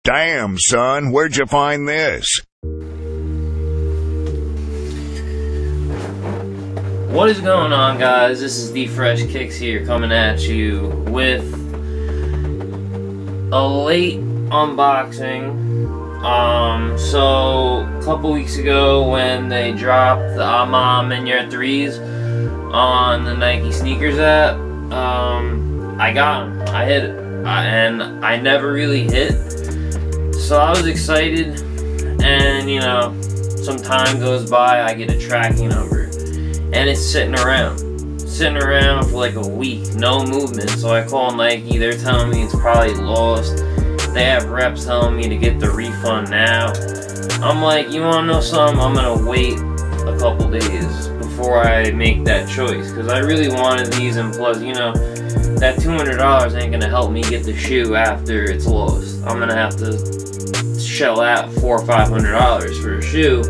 Damn, son, where'd you find this? What is going on, guys? This is The Fresh Kicks here, coming at you with a late unboxing. So a couple weeks ago when they dropped the A Ma Maniere 3s on the Nike sneakers app, I got them. I hit it. And I never really hit. So I was excited, and you know, some time goes by, I get a tracking number, and it's sitting around for like a week, no movement. So I call Nike, they're telling me it's probably lost. They have reps telling me to get the refund now. I'm like, you wanna know something? I'm gonna wait a couple days before I make that choice, because I really wanted these, and plus, you know, that $200 ain't gonna help me get the shoe after it's lost. I'm gonna have to shell out $400 or $500 for a shoe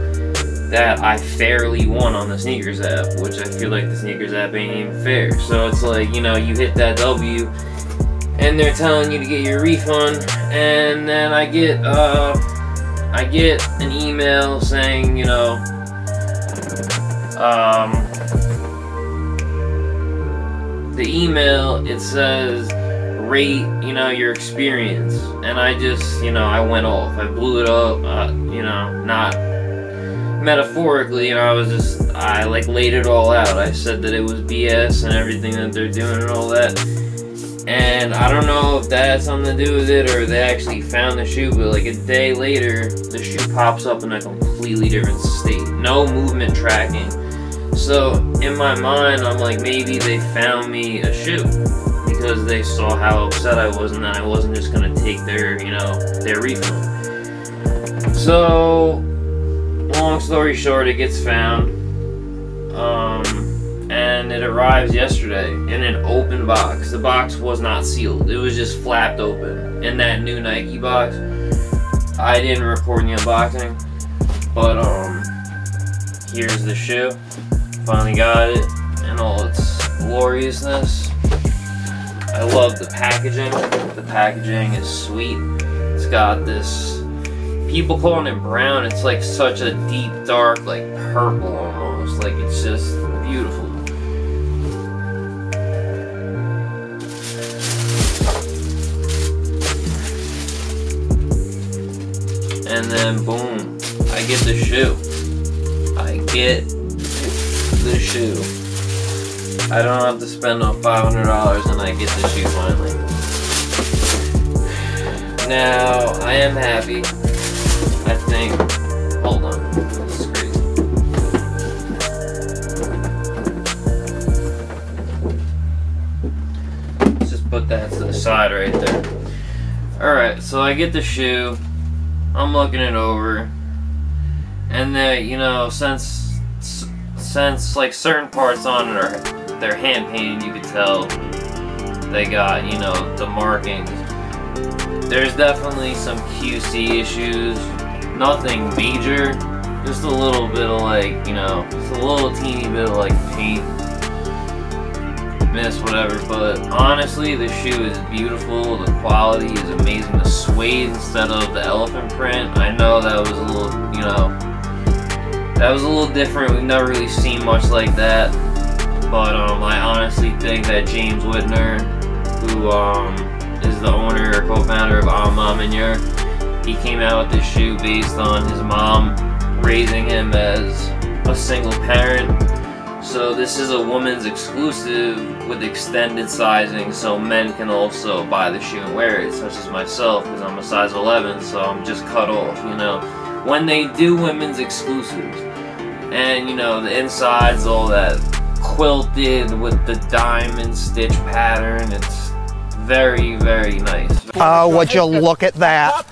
that I fairly won on the sneakers app, which I feel like the sneakers app ain't even fair. So it's like, you know, you hit that W and they're telling you to get your refund, and then I get an email saying, you know, the email, it says rate, you know, your experience, and I just, you know, I went off. I blew it up, you know, not metaphorically, you know, I like laid it all out. I said that it was BS and everything that they're doing and all that, and I don't know if that had something to do with it or they actually found the shoe, but like a day later, the shoe pops up in a completely different state. No movement tracking. So in my mind, I'm like, maybe they found me a shoe because they saw how upset I was and that I wasn't just gonna take their, you know, their refund. So long story short, it gets found, and it arrives yesterday in an open box. The box was not sealed, it was just flapped open in that new Nike box. I didn't record the unboxing, but here's the shoe. Finally got it in all its gloriousness. I love the packaging. The packaging is sweet. It's got this, people calling it brown, it's like such a deep dark, like purple almost, like it's just beautiful. And then boom, I get the shoe. I get the shoe. I don't have to spend on $500 and I get the shoe finally. Now, I am happy. I think, hold on, this is crazy. Let's just put that to the side right there. Alright, so I get the shoe, I'm looking it over, and then, you know, since like certain parts on it are, they're hand painted, you could tell they got, you know, the markings. There's definitely some QC issues, nothing major, just a little bit of like, you know, just a little teeny bit of like paint miss, whatever. But honestly, the shoe is beautiful, the quality is amazing. The suede instead of the elephant print, I know that was a little, you know, that was a little different. We've never really seen much like that. But I honestly think that James Whitner, who is the owner or co-founder of A Ma Maniere, he came out with this shoe based on his mom raising him as a single parent. So this is a woman's exclusive with extended sizing, so men can also buy the shoe and wear it, such as myself, because I'm a size 11, so I'm just cut off, you know. When they do women's exclusives, and you know, the inside's all that quilted with the diamond stitch pattern, it's very, very nice. Oh, would you look at that?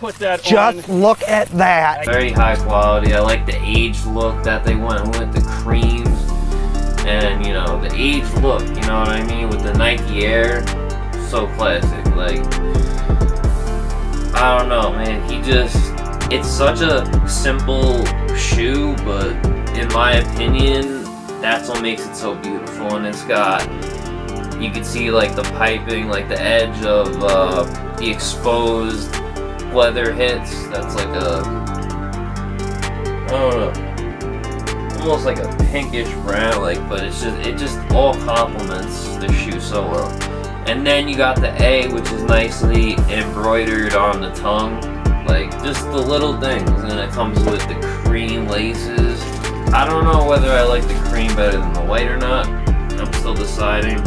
Just look at that. Very high quality. I like the aged look that they went with, the creams, and you know, the aged look, you know what I mean, with the Nike Air, so classic. Like, I don't know, man, it's such a simple shoe, but in my opinion, that's what makes it so beautiful. And it's got, you can see like the piping, like the edge of the exposed weather hits, that's like a, I don't know, almost like a pinkish brown, like, but it just all complements the shoe so well. And then you got the A, which is nicely embroidered on the tongue, like just the little things. And it comes with the cream laces. I don't know whether I like the cream better than the white or not. I'm still deciding.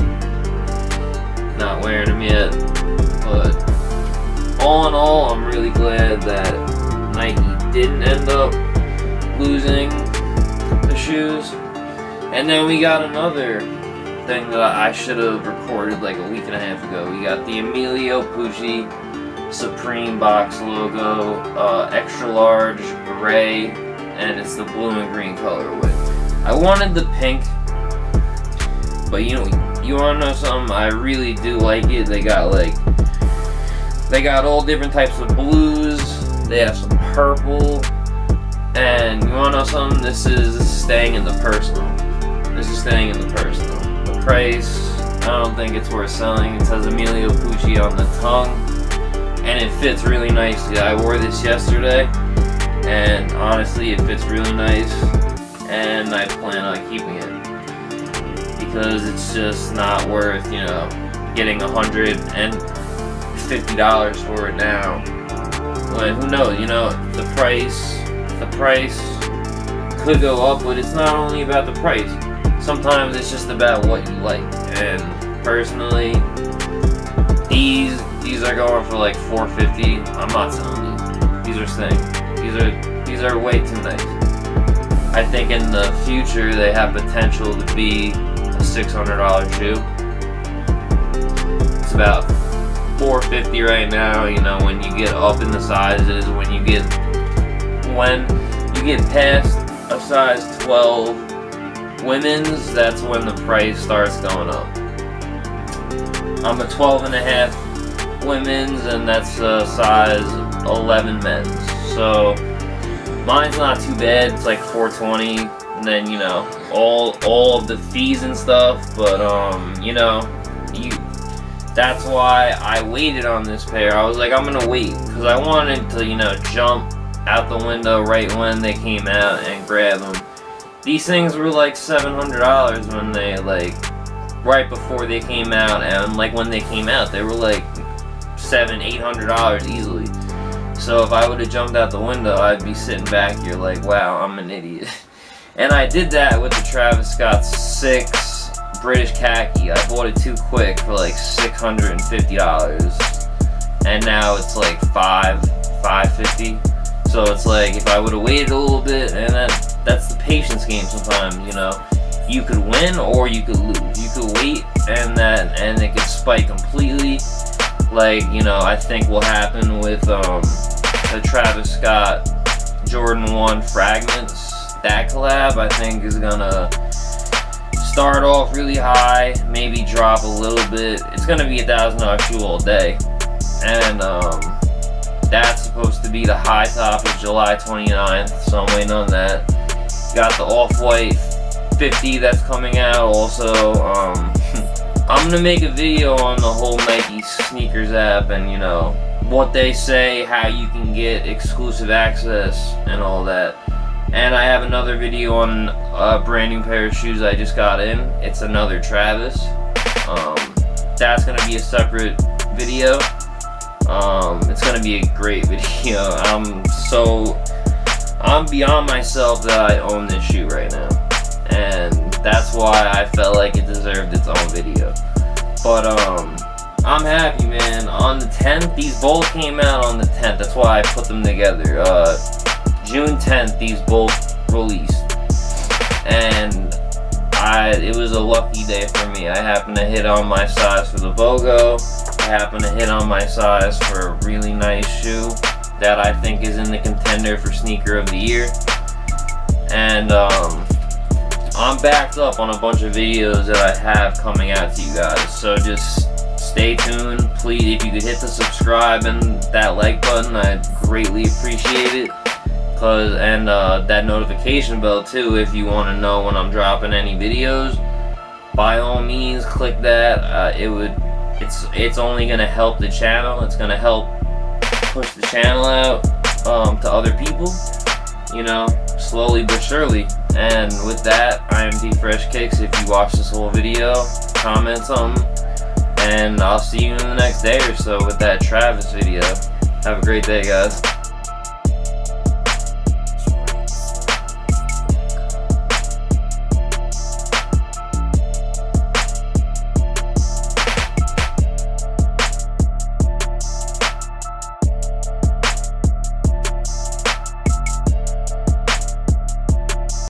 Not wearing them yet, but all in all, I'm really glad that Nike didn't end up losing the shoes. And then we got another thing that I should have recorded like a week and a half ago. We got the Emilio Pucci Supreme box logo, extra large gray, and it's the blue and green colorway. I wanted the pink, but you wanna know something? I really do like it. They got all different types of blues. They have some purple. And you wanna know something? This is staying in the personal. This is staying in the personal. The price, I don't think it's worth selling. It says Emilio Pucci on the tongue, and it fits really nicely. I wore this yesterday, and honestly, it fits really nice. And I plan on keeping it because it's just not worth, you know, getting $150 for it now. But who knows? You know, the price could go up, but it's not only about the price. Sometimes it's just about what you like. And personally, these are going for like $450. I'm not selling these. These are staying. These are way too nice. I think in the future they have potential to be a $600 shoe. It's about $450 right now. You know, when you get up in the sizes, when you get past a size 12 women's, that's when the price starts going up. I'm a 12.5 women's, and that's a size 11 men's. So mine's not too bad. It's like $420, and then, you know, all of the fees and stuff. But you know, that's why I waited on this pair. I was like, I'm gonna wait because I wanted to, you know, jump out the window right when they came out and grab them. These things were like $700 when they, like, right before they came out, and like when they came out they were like $700-800 easily. So if I would have jumped out the window, I'd be sitting back here like, wow, I'm an idiot. And I did that with the Travis Scott 6 British khaki. I bought it too quick for like $650, and now it's like $550. So it's like, if I would have waited a little bit, and that's the patience game sometimes, you know. You could win or you could lose. You could wait and it could spike completely. Like, you know, I think will happen with the Travis Scott Jordan 1 Fragments. That collab, I think, is gonna start off really high, maybe drop a little bit. It's gonna be a $1,000 shoe all day. And that's supposed to be the high top of July 29th, so I'm waiting on that. Got the Off-White 50 that's coming out also. I'm gonna make a video on the whole Nike sneakers app, and, you know, what they say, how you can get exclusive access and all that. And I have another video on a brand new pair of shoes I just got in. It's another Travis. That's gonna be a separate video. It's gonna be a great video. I'm beyond myself that I own this shoe right now, and that's why I felt like it deserved its own video. But I'm happy, man. On the 10th, these both came out on the 10th. That's why I put them together. June 10th, these both released, and it was a lucky day for me. I happened to hit on my size for the BOGO. I happened to hit on my size for a really nice shoe that I think is in the contender for sneaker of the year. And I'm backed up on a bunch of videos that I have coming out to you guys, so just stay tuned. Please, if you could hit the subscribe and that like button, I'd greatly appreciate it. And that notification bell too, if you want to know when I'm dropping any videos. By all means, click that. It's only gonna help the channel. It's gonna help push the channel out to other people, you know, slowly but surely. And with that, I am D Fresh Kicks. If you watch this whole video, comment something, and I'll see you in the next day or so with that Travis video. Have a great day, guys.